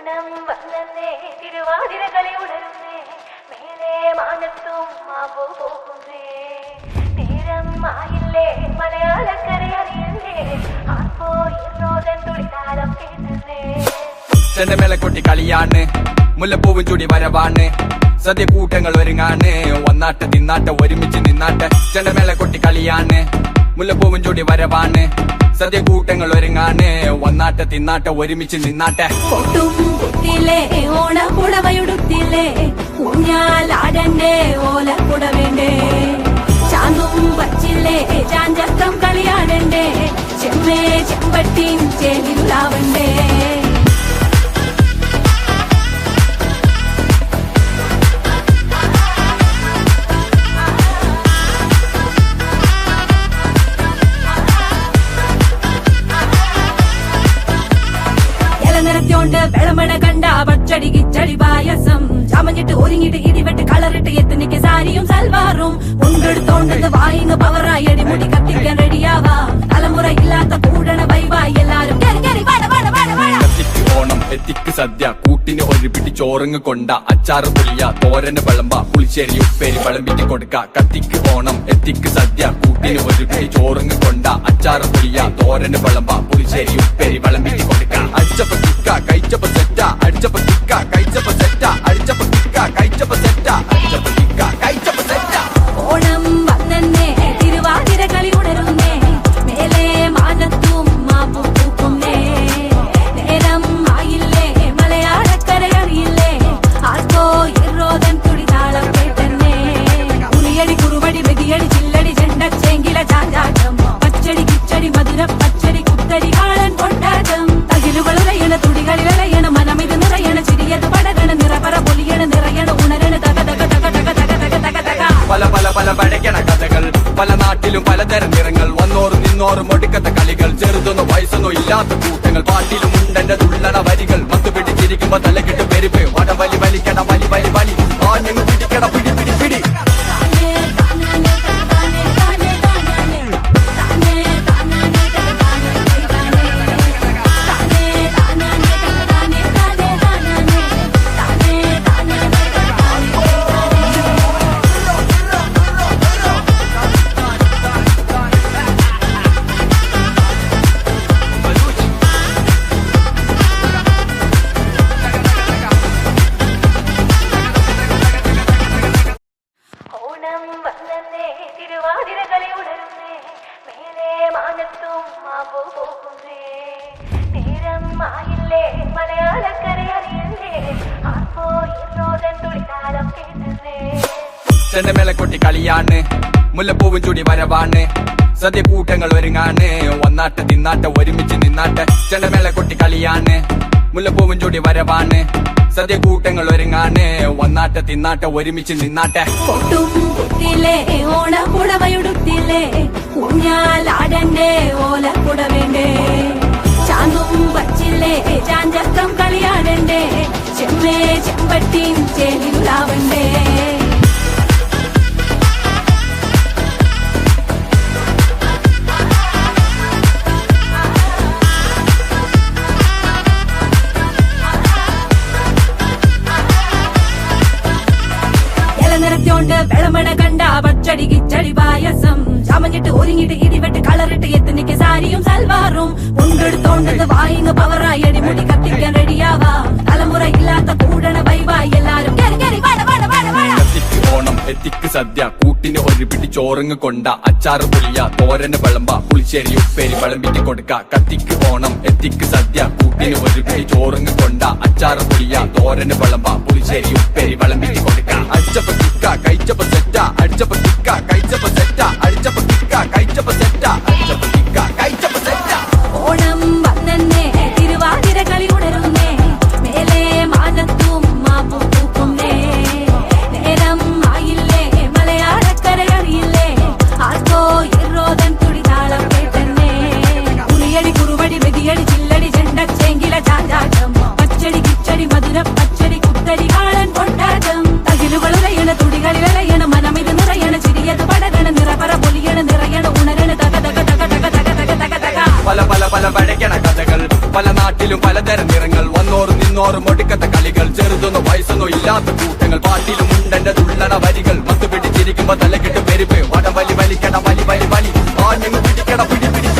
ഓണം വന്നേ തിരുവാതിരകളി ഉണരുന്നേ മേലെ മാനത്തും മാവോ പോകുന്നേ നേരം ആയില്ലേ മലയാളക്കര അറിയണ്ടേ ആർക്കോ ഇന്നോതൻ തുളിതാളം കേട്ടുന്നേ ചെണ്ടമേളക്കൊട്ടി കളിയാണ് മുല്ലപ്പൂവും ചൂടി വരവാണ് സദ്യ കൂട്ടങ്ങൾ ഒരുങ്ങാണ് ഒന്നാട്ട് തിന്നാട്ട് ഒരുമിച്ച് നിന്നാട്ട് ചെണ്ടമേളക്കൊട്ടി കളിയാണ് മുല്ലപ്പൂവും ചൂടി വരവാണ് സദ്യ കൂട്ടങ്ങൾ ഒരുങ്ങാണ് ഒന്നാട്ട് തിന്നാട്ട് ഒരുമിച്ച് നിന്നാട്ടെ കൊട്ടും കുത്തിയില്ലേ ഓണപ്പുടവയുടുത്തില്ലേ ഊഞ്ഞാലാടണ്ടേ ഓലക്കുടവേണ്ടേ ചാന്തും വച്ചില്ലേ ചാഞ്ചക്കം കളിയാടണ്ടേ ചെമ്മേ ചെമ്പട്ടിൻ ചേലിലാവണ്ടേ നിറത്തോണ്ട് വെളമണ കണ്ട പച്ചടി കിച്ചടി പായസം ചമഞ്ഞിട്ട് ഒരുങ്ങിട്ട് ഇടിവെട്ട് കളറിട്ട് എത്തുനിക്ക് സാരിയും സൽവാറും കൊണ്ടെടുത്തോണ്ടെന്ന് വായിന്ന് പവറായി അടിമുടി കത്തിക്കാൻ റെഡിയാവാ തലമുറ ഇല്ലാത്ത കൂടണ വൈവായി എല്ലാരും കത്തിക്ക് ഓണം എത്തിക്ക് സദ്യ കൂട്ടിന് ഒരു പിടി ചോറങ്ങ് കൊണ്ട അച്ചാറ് പുളിയ തോരന് വിളമ്പ പുളിശ്ശേരി ഉപ്പേരി വിളമ്പിട്ട് കൊടുക്ക കത്തിക്ക് ഓണം എത്തിക്ക് സദ്യ കൂട്ടിന് ഒരു പിടി ചോറങ്ങ് കൊണ്ട അച്ചാറ് പുളിയ തോരന് വിളമ്പ പുളിശ്ശേരി ഉപ്പേരി വിളമ്പിട്ട് കൊടുക്ക അടിച്ചപ്പ കിക്ക കഴിച്ചപ്പ സെറ്റ അടിച്ചപ്പ കിക്ക കഴിച്ചപ്പ സെറ്റ അടിച്ചപ്പ കിക്ക കഴിച്ചപ്പ സെറ്റ അടിച്ചപ്പ കിക്ക കഴിച്ചപ്പ സെറ്റ ഓണം വന്നേ തിരുവാതിര കളി ഉണരുന്നേ മേലെ മാനത്തും മാപ്പു പൂക്കുന്നേ നേരം ആയില്ലേ മലയാളക്കര അറിയില്ലേ ആർക്കോ ഇറോതൻ തുടിതാളം കേട്ടന്നേ ഉളിയടി കുറുവടി വെതിയടി ചില്ലടി ചെണ്ടച്ചെങ്കില ചാഞ്ചാട്ടം പച്ചടി കിച്ചടി മധുര പച്ചടി കുത്തരി കാളൻ കൊണ്ടാട്ടം തകിലുകൾ ഉറയണ തുടികളിലയണ മനമിത് നിറയണ ചിരിയത് പടകണ നിറപറ പൊലിയണ നിറയണ ഉണരണ തക തക തക തക തക തക തക തക പല പല പല പഴക്കണ കഥകൾ പല നാട്ടിലും പലതരം നിറങ്ങൾ വന്നോറും നിന്നോറും ഒടുക്കത്തെ കളികൾ ചെറുതൊന്നോ വയസ്സൊന്നോ ഇല്ലാത്ത കൂട്ടങ്ങൾ പാട്ടിലും ഉണ്ടെന്റെ തുള്ളണ വരികൾ മത്തു പിടിച്ചിരിക്കുമ്പോ തലകിട്ട് പെരുപ്പ് വടവലി വലിക്കണ വലി വലി വലി ആഞ്ഞങ്ങ് പിടിക്കണ പിടി പിടി പിടി തിരുവാതിരകളി ഉണരുന്നേ മേലെ മാനത്തും മാവോ പോകുന്നേ നേരം ആയില്ലേ മലയാളക്കര അറിയണ്ടേ ആർക്കോ ഇന്നോതൻ തുളിതാളം കേട്ടുന്നേ ചെണ്ടമേളക്കൊട്ടി കളിയാണ് മുല്ലപ്പൂവും ചൂടി വരവാണ് സദ്യ കൂട്ടങ്ങൾ ഒരുങ്ങാണ് ഒന്നാട്ട് തിന്നാട്ട് ഒരുമിച്ച് നിന്നാട്ട് ചെണ്ടമേളക്കൊട്ടി കളിയാണ് മുല്ലപ്പൂവും ചൂടി വരവാണ് സദ്യ കൂട്ടങ്ങൾ ഒരുങ്ങാണ് ഒന്നാട്ട് തിന്നാട്ട് ഒരുമിച്ച് നിന്നാട്ടെ കൊട്ടും കുത്തിയില്ലേ ഓണപ്പുടവയുടുത്തില്ലേ ഊഞ്ഞാലാടണ്ടേ ഓലക്കുടവേണ്ടേ ചാന്തും വച്ചില്ലേ ചാഞ്ചക്കം കളിയാടണ്ടേ ചെമ്മേ ചെമ്പട്ടിൻ ചേലിലാവണ്ടേ നിറത്തോണ്ട് വെളമണ കണ്ട പച്ചടി കിച്ചടി പായസം ചമഞ്ഞിട്ട് ഒരുങ്ങിട്ട് ഇടിവെട്ട് കളറിട്ട് എത്തുനിക്ക് സാരിയും സൽവാറും കൊണ്ടെടുത്തോണ്ടെന്ന് വായിന്ന് പവറായി അടിമുടി കത്തിക്കാൻ റെഡിയാവാ തലമുറ ഇല്ലാത്ത കൂടണ വൈവായി എല്ലാരും കത്തിക്ക് ഓണം എത്തിക്ക് സദ്യ കൂട്ടിന് ഒരു പിടി ചോറങ്ങ് കൊണ്ട അച്ചാറ് പുളിയ തോരന് വിളമ്പ പുളിശ്ശേരി ഉപ്പേരി വിളമ്പിട്ട് കൊടുക്ക കത്തിക്ക് ഓണം എത്തിക്ക് സദ്യ കൂട്ടിന് ഒരു പിടി ചോറങ്ങ് കൊണ്ട അച്ചാറ് പുളിയ തോരന് വിളമ്പ പുളിശ്ശേരി ഉപ്പേരി വിളമ്പിട്ട് കൊടുക്ക അടിച്ചപ്പ കിക്ക കഴിച്ചപ്പ സെറ്റ അടിച്ചപ്പ കിക്ക കഴിച്ചപ്പ സെറ്റ അടിച്ചപ്പ കിക്ക കഴിച്ചപ്പ സെറ്റ അടിച്ചപ്പ കിക്ക കഴിച്ചപ്പ സെറ്റ ഓണം വന്നേ തിരുവാതിര കളി ഉണരുന്നേ മേലെ മാനത്തും മാപ്പു പൂക്കുന്നേ നേരം ആയില്ലേ മലയാളക്കര അറിയില്ലേ ആർക്കോ ഇറോതൻ തുടിതാളം കേട്ടന്നേ ഉളിയടി കുറുവടി വെതിയടി ചില്ലടി ചെണ്ടച്ചെങ്കില ചാഞ്ചാട്ടം പച്ചടി കിച്ചടി മധുര പച്ചടി കുത്തരി പിടി പിടി